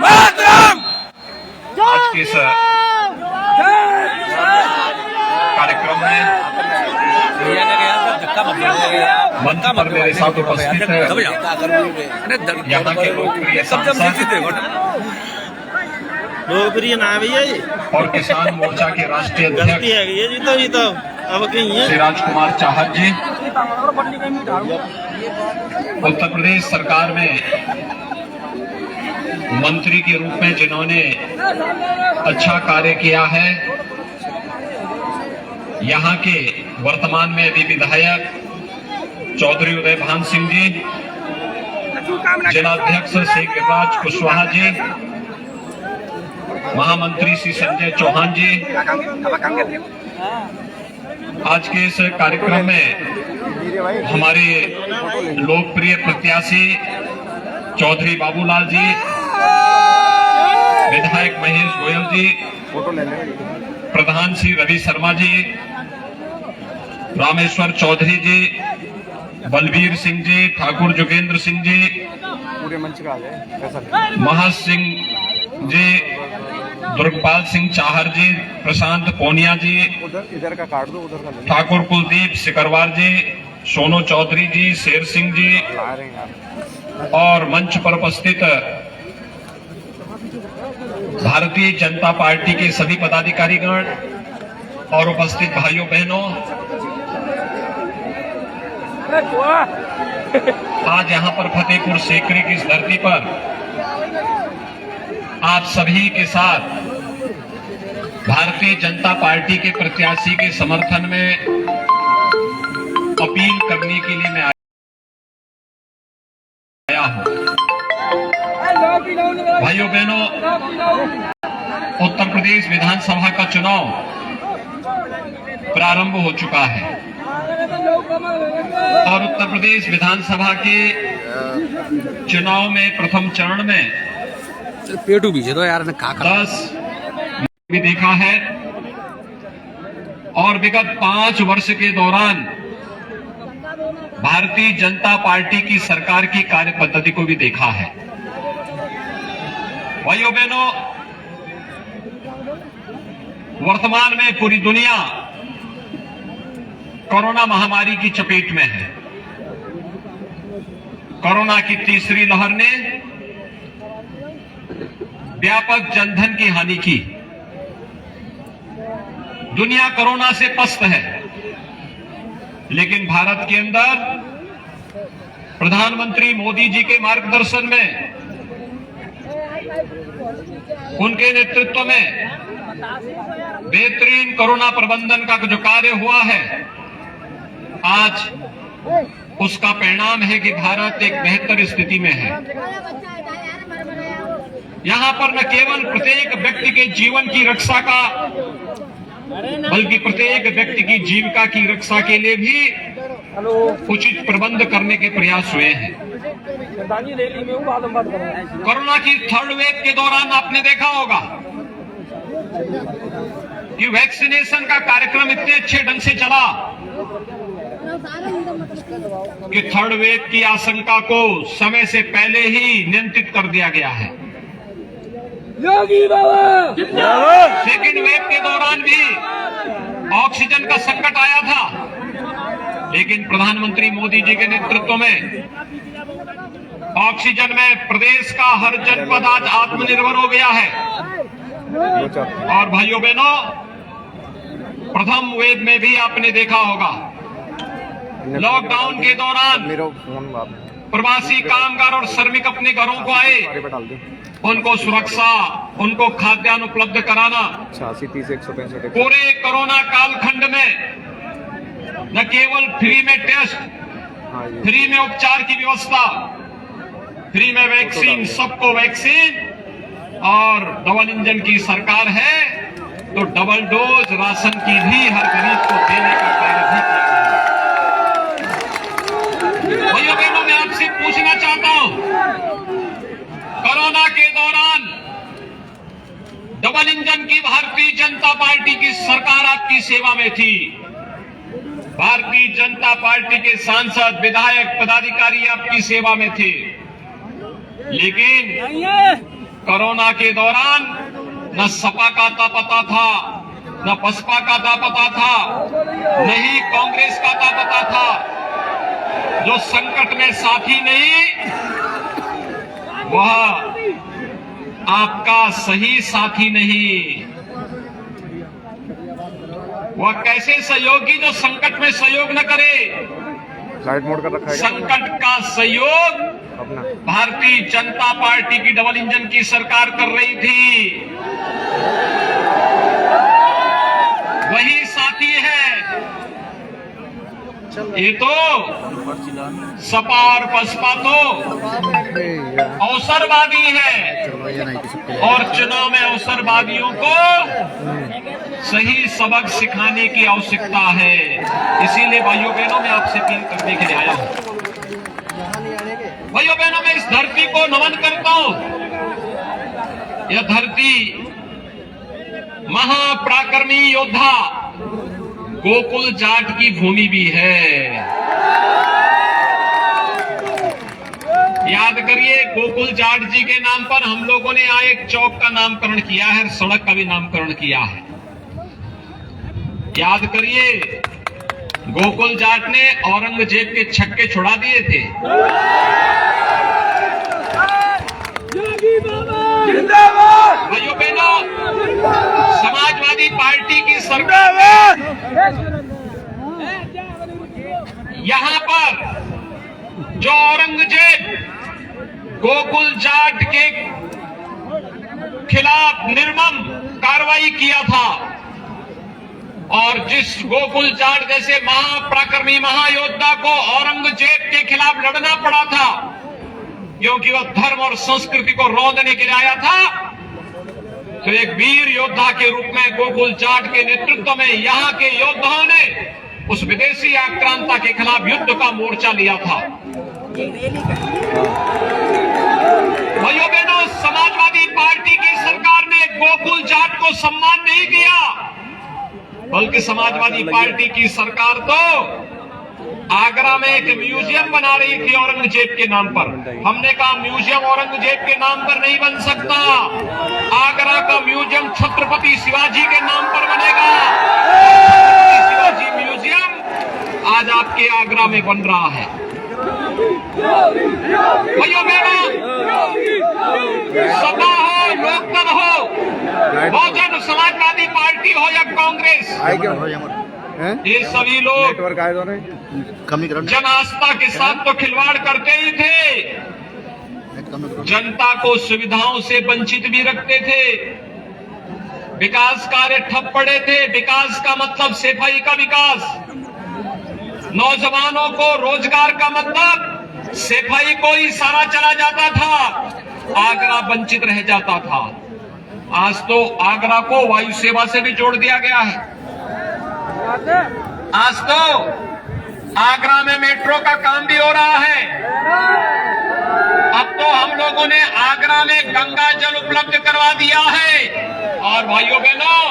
मातरम। आज के इस कार्यक्रम में मंच पर मेरे साथ उपस्थित है यहाँ के लोकप्रिय सांसद लोकप्रिय ना भैया जी और किसान मोर्चा के राष्ट्रीय अध्यक्ष जी तो अब कहीं है श्री राजकुमार चाहत जी। उत्तर प्रदेश सरकार में मंत्री के रूप में जिन्होंने अच्छा कार्य किया है, यहाँ के वर्तमान में अभी विधायक चौधरी उदय भान सिंह जी, जिलाध्यक्ष श्री गिरिराज कुशवाहा जी, महामंत्री श्री संजय चौहान जी। आज के इस कार्यक्रम में हमारे लोकप्रिय प्रत्याशी चौधरी बाबूलाल जी, विधायक महेश गोयल जी, प्रधान श्री रवि शर्मा जी, रामेश्वर चौधरी जी, बलबीर सिंह जी, ठाकुर जोगेंद्र सिंह जी, महस सिंह जी, दुर्गपाल सिंह चाहर जी, प्रशांत पोनिया जी, इधर का काट दो, उधर का ठाकुर कुलदीप सिकरवार जी, सोनू चौधरी जी, शेर सिंह जी और मंच पर उपस्थित भारतीय जनता पार्टी के सभी पदाधिकारीगण और उपस्थित भाइयों बहनों, आज यहाँ पर फतेहपुर सीकरी की इस धरती पर आप सभी के साथ भारतीय जनता पार्टी के प्रत्याशी के समर्थन में अपील करने के लिए मैं आया हूं। भाइयों बहनों, उत्तर प्रदेश विधानसभा का चुनाव प्रारंभ हो चुका है और उत्तर प्रदेश विधानसभा के चुनाव में प्रथम चरण में पेटू भी तो यार ने 10 भी देखा है और विगत 5 वर्ष के दौरान भारतीय जनता पार्टी की सरकार की कार्य पद्धति को भी देखा है। भाइयों बहनों, वर्तमान में पूरी दुनिया कोरोना महामारी की चपेट में है। कोरोना की तीसरी लहर ने व्यापक जनधन की हानि की। दुनिया कोरोना से पस्त है, लेकिन भारत के अंदर प्रधानमंत्री मोदी जी के मार्गदर्शन में, उनके नेतृत्व में बेहतरीन कोरोना प्रबंधन का जो कार्य हुआ है, आज उसका परिणाम है कि भारत एक बेहतर स्थिति में है। यहाँ पर न केवल प्रत्येक व्यक्ति के जीवन की रक्षा का, बल्कि प्रत्येक व्यक्ति की जीविका की रक्षा के लिए भी उचित प्रबंध करने के प्रयास हुए हैं। कोरोना की थर्ड वेव के दौरान आपने देखा होगा कि वैक्सीनेशन का कार्यक्रम इतने अच्छे ढंग से चला कि थर्ड वेव की आशंका को समय से पहले ही नियंत्रित कर दिया गया है। योगी बाबा सेकेंड वेव के दौरान भी ऑक्सीजन का संकट आया था, लेकिन प्रधानमंत्री मोदी जी के नेतृत्व में ऑक्सीजन में प्रदेश का हर जनपद आज आत्मनिर्भर हो गया है। और भाइयों बहनों, प्रथम वेव में भी आपने देखा होगा, लॉकडाउन के दौरान प्रवासी कामगार और श्रमिक अपने घरों को आए, उनको सुरक्षा, उनको खाद्यान्न उपलब्ध कराना, 86-30-165 पूरे कोरोना कालखंड में न केवल फ्री में टेस्ट, फ्री में उपचार की व्यवस्था, फ्री में वैक्सीन, सबको वैक्सीन, और डबल इंजन की सरकार है तो डबल डोज राशन की भी हर गरीब को देने का कार्य भी किया है। भाइयों बहनों, मैं आपसे पूछना चाहता हूं, कोरोना के दौरान डबल इंजन की भारतीय जनता पार्टी की सरकार आपकी सेवा में थी। भारतीय जनता पार्टी के सांसद, विधायक, पदाधिकारी आपकी सेवा में थे, लेकिन कोरोना के दौरान न सपा का था पता था, न बसपा का था पता था, न ही कांग्रेस का था पता था। जो संकट में साथी नहीं, वह आपका सही साथी नहीं। वह कैसे सहयोगी जो संकट में सहयोग न करे। लाइट मोड कर रखा है क्या? संकट का सहयोग अपना भारतीय जनता पार्टी की डबल इंजन की सरकार कर रही थी। वही साथी है। ये तो सपा और बसपा तो अवसरवादी है और चुनाव में अवसरवादियों को सही सबक सिखाने की आवश्यकता है। इसीलिए भाइयों बहनों मैं आपसे अपील करने के लिए आया हूं। भाइयों बहनों मैं इस धरती को नमन करता हूं। यह धरती महापराक्रमी योद्धा गोकुल जाट की भूमि भी है। याद करिए, गोकुल जाट जी के नाम पर हम लोगों ने यहाँ एक चौक का नामकरण किया है, सड़क का भी नामकरण किया है। याद करिए, गोकुल जाट ने औरंगजेब के छक्के छुड़ा दिए थे। जिंदाबाद। भाइयों बहनों, समाजवादी पार्टी की सरकार यहां पर जो औरंगजेब गोकुल जाट के खिलाफ निर्मम कार्रवाई किया था और जिस गोकुल जाट जैसे महापराक्रमी महायोद्धा को औरंगजेब के खिलाफ लड़ना पड़ा था क्योंकि वह धर्म और संस्कृति को रौंदने के लिए आया था, तो एक वीर योद्धा के रूप में गोकुल जाट के नेतृत्व में यहां के योद्धाओं ने उस विदेशी आक्रांता के खिलाफ युद्ध का मोर्चा लिया था। भाइयों बहनों, समाजवादी पार्टी की सरकार ने गोकुल जाट को सम्मान नहीं किया, बल्कि समाजवादी पार्टी की सरकार तो आगरा में एक म्यूजियम बना रही थी औरंगजेब के नाम पर। हमने कहा म्यूजियम औरंगजेब के नाम पर नहीं बन सकता, आगरा का म्यूजियम छत्रपति शिवाजी के नाम पर बनेगा। शिवाजी म्यूजियम आज आपके आगरा में बन रहा है। भाइयों बहनों, सपा हो, लोकदल हो, बहुजन समाजवादी पार्टी हो या कांग्रेस, आए क्यों हैं? ये सभी लोग नेटवर्क आए दोनों जन आस्था के साथ तो खिलवाड़ करते ही थे, जनता को सुविधाओं से वंचित भी रखते थे। विकास कार्य ठप पड़े थे। विकास का मतलब सफाई का विकास, नौजवानों को रोजगार का मतलब सफाई को ही सारा चला जाता था, आगरा वंचित रह जाता था। आज तो आगरा को वायु सेवा से भी जोड़ दिया गया है। आज तो आगरा में मेट्रो का काम भी हो रहा है। अब तो हम लोगों ने आगरा में गंगा जल उपलब्ध करवा दिया है। और भाइयों बहनों,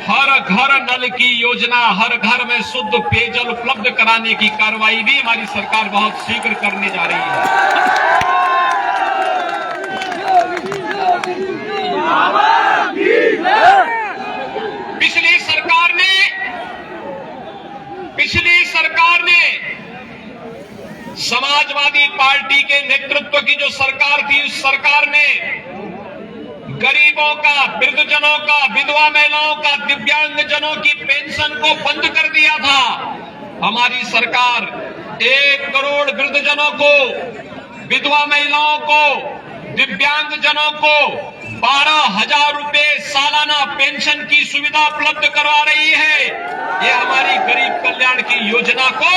हर घर नल की योजना, हर घर में शुद्ध पेयजल उपलब्ध कराने की कार्रवाई भी हमारी सरकार बहुत शीघ्र करने जा रही है। पिछली सरकार ने समाजवादी पार्टी के नेतृत्व की जो सरकार थी, उस सरकार ने गरीबों का, वृद्धजनों का, विधवा महिलाओं का, दिव्यांगजनों की पेंशन को बंद कर दिया था। हमारी सरकार 1 करोड़ वृद्धजनों को, विधवा महिलाओं को, दिव्यांगजनों को 12,000 रुपए सालाना पेंशन की सुविधा उपलब्ध करवा रही है। ये हमारी गरीब कल्याण की योजना को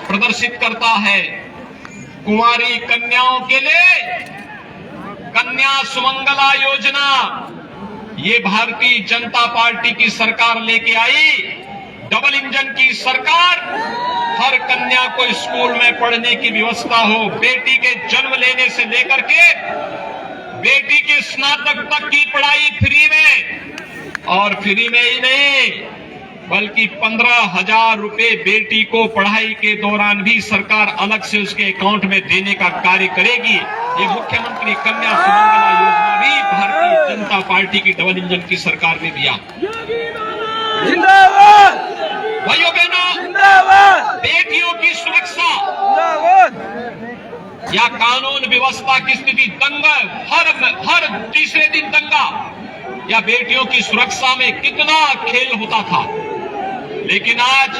प्रदर्शित करता है। कुंवारी कन्याओं के लिए कन्या सुमंगला योजना, ये भारतीय जनता पार्टी की सरकार लेके आई। डबल इंजन की सरकार, हर कन्या को स्कूल में पढ़ने की व्यवस्था हो, बेटी के जन्म लेने से लेकर के बेटी के स्नातक तक की पढ़ाई फ्री में, और फ्री में ही नहीं बल्कि 15,000 रुपए बेटी को पढ़ाई के दौरान भी सरकार अलग से उसके अकाउंट में देने का कार्य करेगी। ये मुख्यमंत्री कन्या सुमंगला योजना भी भारतीय जनता पार्टी की डबल इंजन की सरकार ने दिया। जिंदाबाद भाइयों बहनों, जिंदाबाद बेटियों की सुरक्षा जिंदाबाद या कानून व्यवस्था की स्थिति, दंगा, हर तीसरे दिन दंगा, या बेटियों की सुरक्षा में कितना खेल होता था। लेकिन आज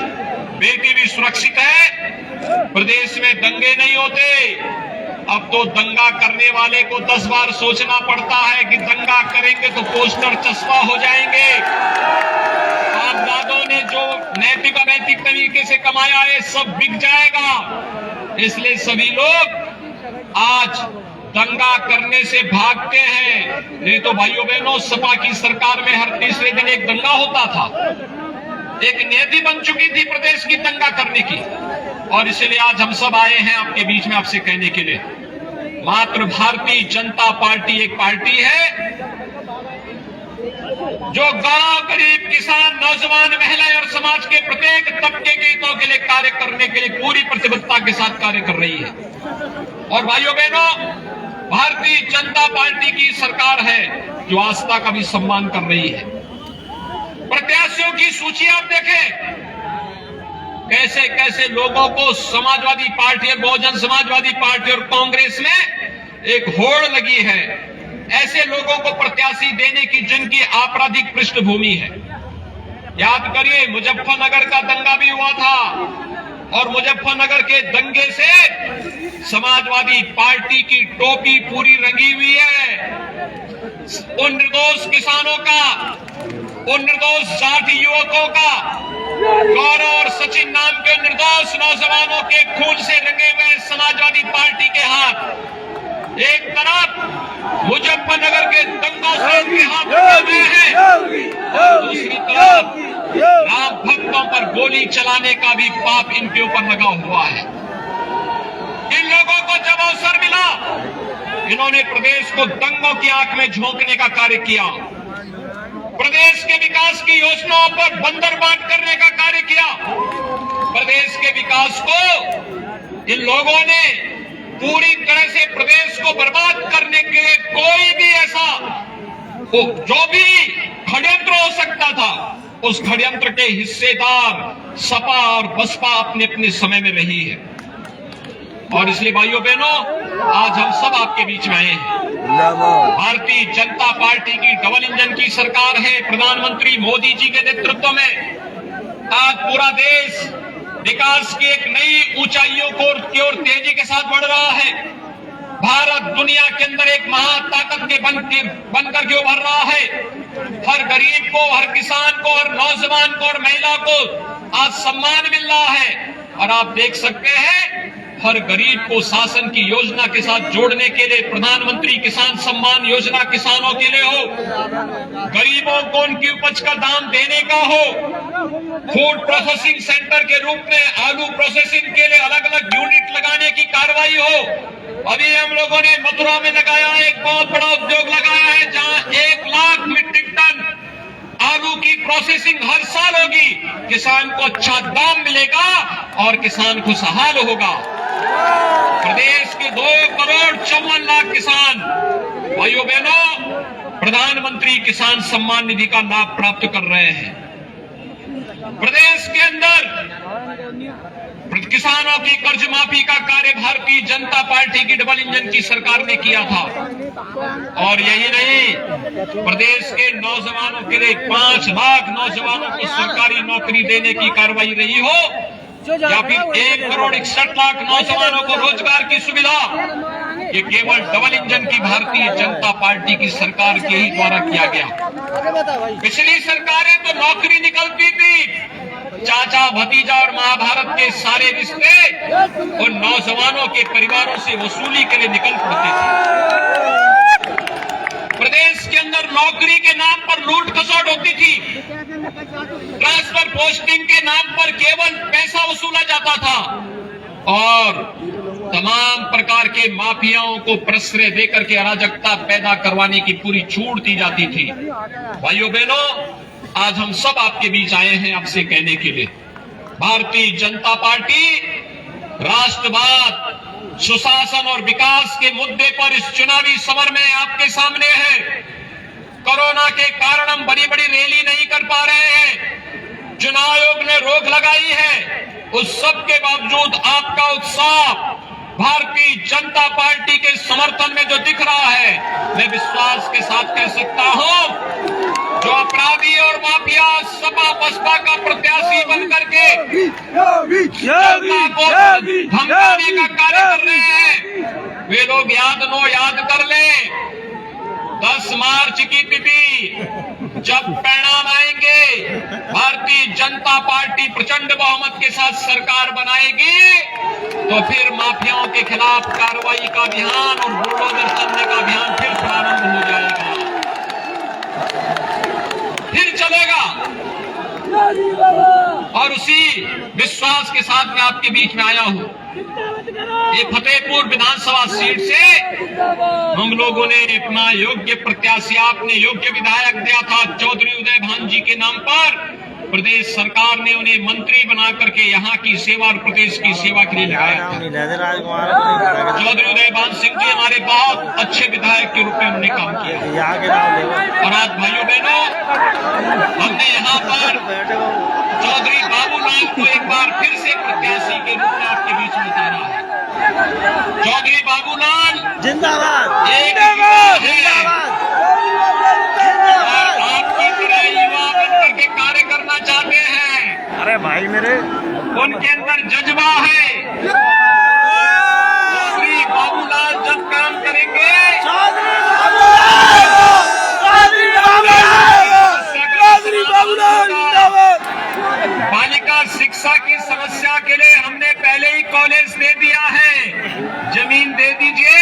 बेटी भी सुरक्षित है, प्रदेश में दंगे नहीं होते। अब तो दंगा करने वाले को 10 बार सोचना पड़ता है कि दंगा करेंगे तो पोस्टर चस्पा हो जाएंगे। आपदादों ने जो नैतिक अनैतिक तरीके से कमाया है सब बिक जाएगा। इसलिए सभी लोग आज दंगा करने से भागते हैं। नहीं तो भाइयों बहनों, सपा की सरकार में हर तीसरे दिन एक दंगा होता था। एक नियति बन चुकी थी प्रदेश की दंगा करने की। और इसलिए आज हम सब आए हैं आपके बीच में आपसे कहने के लिए, मात्र भारतीय जनता पार्टी एक पार्टी है जो गांव, गरीब, किसान, नौजवान, महिलाएं और समाज के प्रत्येक तबके के हितों के लिए कार्य करने के लिए पूरी प्रतिबद्धता के साथ कार्य कर रही है। और भाइयों बहनों, भारतीय जनता पार्टी की सरकार है जो आस्था का भी सम्मान कर रही है। प्रत्याशियों की सूची आप देखें, कैसे कैसे लोगों को समाजवादी पार्टी और बहुजन समाजवादी पार्टी और कांग्रेस में एक होड़ लगी है। ऐसे लोगों को प्रत्याशी देने की जिनकी आपराधिक पृष्ठभूमि है। याद करिए, मुजफ्फरनगर का दंगा भी हुआ था और मुजफ्फरनगर के दंगे से समाजवादी पार्टी की टोपी पूरी रंगी हुई है। उन निर्दोष किसानों का, उन निर्दोष जाति युवकों का, गौरव और सचिन नाम के निर्दोष नौजवानों के खून से रंगे हुए समाजवादी पार्टी के हाथ एक तरफ मुजफ्फरनगर के दंगों से उनके हाथ रंगे हुए हैं और दूसरी तरफ राम भक्तों पर गोली चलाने का भी पाप इनके ऊपर लगा हुआ है। इन लोगों को जब अवसर मिला, इन्होंने प्रदेश को दंगों की आंख में झोंकने का कार्य किया। प्रदेश के विकास की योजनाओं पर बंदरबांट करने का कार्य किया। प्रदेश के विकास को इन लोगों ने पूरी तरह से प्रदेश को बर्बाद करने के लिए कोई भी ऐसा जो भी षड्यंत्र हो सकता था, उस षड्यंत्र के हिस्सेदार सपा और बसपा अपने अपने समय में रही है। और इसलिए भाइयों बहनों, आज हम सब आपके बीच में आए हैं। भारतीय जनता पार्टी की डबल इंजन की सरकार है। प्रधानमंत्री मोदी जी के नेतृत्व में आज पूरा देश विकास की एक नई ऊंचाइयों की ओर तेजी के साथ बढ़ रहा है। भारत दुनिया के अंदर एक महाताकत के बनकर के उभर रहा है। हर गरीब को, हर किसान को, हर नौजवान को और महिला को आज सम्मान मिल रहा है। और आप देख सकते हैं, हर गरीब को शासन की योजना के साथ जोड़ने के लिए प्रधानमंत्री किसान सम्मान योजना किसानों के लिए हो, गरीबों को उनकी उपज का दाम देने का हो, फूड प्रोसेसिंग सेंटर के रूप में आलू प्रोसेसिंग के लिए अलग अलग यूनिट लगाने की कार्रवाई हो। अभी हम लोगों ने मथुरा में लगाया है, एक बहुत बड़ा उद्योग लगाया है जहां 1 लाख मीट्रिक टन आलू की प्रोसेसिंग हर साल होगी। किसान को अच्छा दाम मिलेगा और किसान खुशहाल होगा। प्रदेश के 2,54,00,000 किसान भाइयों बहनों प्रधानमंत्री किसान सम्मान निधि का लाभ प्राप्त कर रहे हैं। प्रदेश के अंदर किसानों की कर्ज माफी का कार्य भारतीय जनता पार्टी की डबल इंजन की सरकार ने किया था। और यही नहीं, प्रदेश के नौजवानों के लिए 5 लाख नौजवानों को सरकारी नौकरी देने की कार्रवाई रही हो, या फिर 1,61,00,000 नौजवानों को रोजगार की सुविधा, ये केवल डबल इंजन की भारतीय जनता पार्टी की सरकार के ही द्वारा किया गया। पिछली सरकारें तो नौकरी निकलती थी, चाचा भतीजा और महाभारत के सारे रिश्ते उन नौजवानों के परिवारों से वसूली के लिए निकल पड़ते थे। प्रदेश के अंदर नौकरी के नाम पर लूट खसोट होती थी। ट्रांसफर पोस्टिंग के नाम पर केवल पैसा वसूला जाता था और तमाम प्रकार के माफियाओं को प्रश्रय देकर के अराजकता पैदा करवाने की पूरी छूट दी जाती थी। भाइयों बहनों, आज हम सब आपके बीच आए हैं आपसे कहने के लिए, भारतीय जनता पार्टी राष्ट्रवाद, सुशासन और विकास के मुद्दे पर इस चुनावी समर में आपके सामने है। कोरोना के कारण हम बड़ी बड़ी रैली नहीं कर पा रहे हैं, चुनाव आयोग ने रोक लगाई है। उस सब के बावजूद आपका उत्साह भारतीय जनता पार्टी के समर्थन में जो दिख रहा है, मैं विश्वास के साथ कह सकता हूं, जो अपराधी और माफिया सपा बसपा का प्रत्याशी बनकर के जनता को धमकाने का कार्य कर रहे हैं, वे लोग याद कर लें 10 मार्च की तिथि जब परिणाम आएंगे, भारतीय जनता पार्टी प्रचंड बहुमत के साथ सरकार बनाएगी, तो फिर माफियाओं के खिलाफ कार्रवाई का अभियान और बुलडोजर करने का अभियान फिर प्रारंभ हो जाएगा, फिर चलेगा। और उसी विश्वास के साथ मैं आपके बीच में आया हूं। ये फतेहपुर विधानसभा सीट से हम लोगों ने अपना योग्य प्रत्याशी, आपने योग्य विधायक दिया था चौधरी उदय भान जी के नाम पर। प्रदेश सरकार ने उन्हें मंत्री बना करके यहाँ की सेवा और प्रदेश की सेवा के लिए लगाया था। चौधरी उदय भान सिंह जी हमारे बहुत अच्छे विधायक के रूप में उन्होंने काम किया। और आज भाइयों बहनों, हमने यहाँ पर चौधरी बाबूलाल को एक बार फिर से प्रत्याशी के रूप में आपके बीच में उतारा है। चौधरी बाबूलाल जिंदाबाद, एक युवा है, आपकी तरह युवा बनकर के कार्य करना चाहते हैं। अरे भाई मेरे, उनके अंदर जज्बा है। चौधरी बाबूलाल जब काम करेंगे, बालिका शिक्षा की समस्या के लिए हमने पहले ही कॉलेज दे दिया है, जमीन दे दीजिए,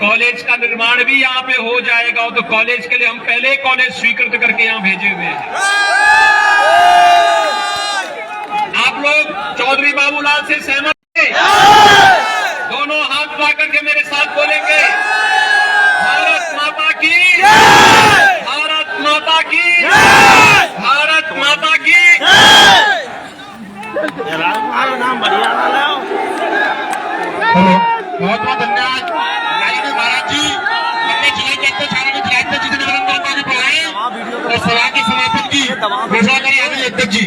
कॉलेज का निर्माण भी यहाँ पे हो जाएगा। तो कॉलेज के लिए हम पहले ही कॉलेज स्वीकृत करके यहाँ भेजे हुए हैं। आप लोग चौधरी बाबूलाल से सहमत हैं? दोनों हाथ उठा करके मेरे साथ बोलेंगे, भारत माता की, भारत माता की, भारत माता की। नाम बढ़िया बहुत बहुत धन्यवाद महाराज जी। अपने जिले के अध्यक्ष आदरणीय जिलाध्यक्ष जी ने नरेंद्र बुलाए और सभा के समापन की घोषणा करी आदरणीय अध्यक्ष जी।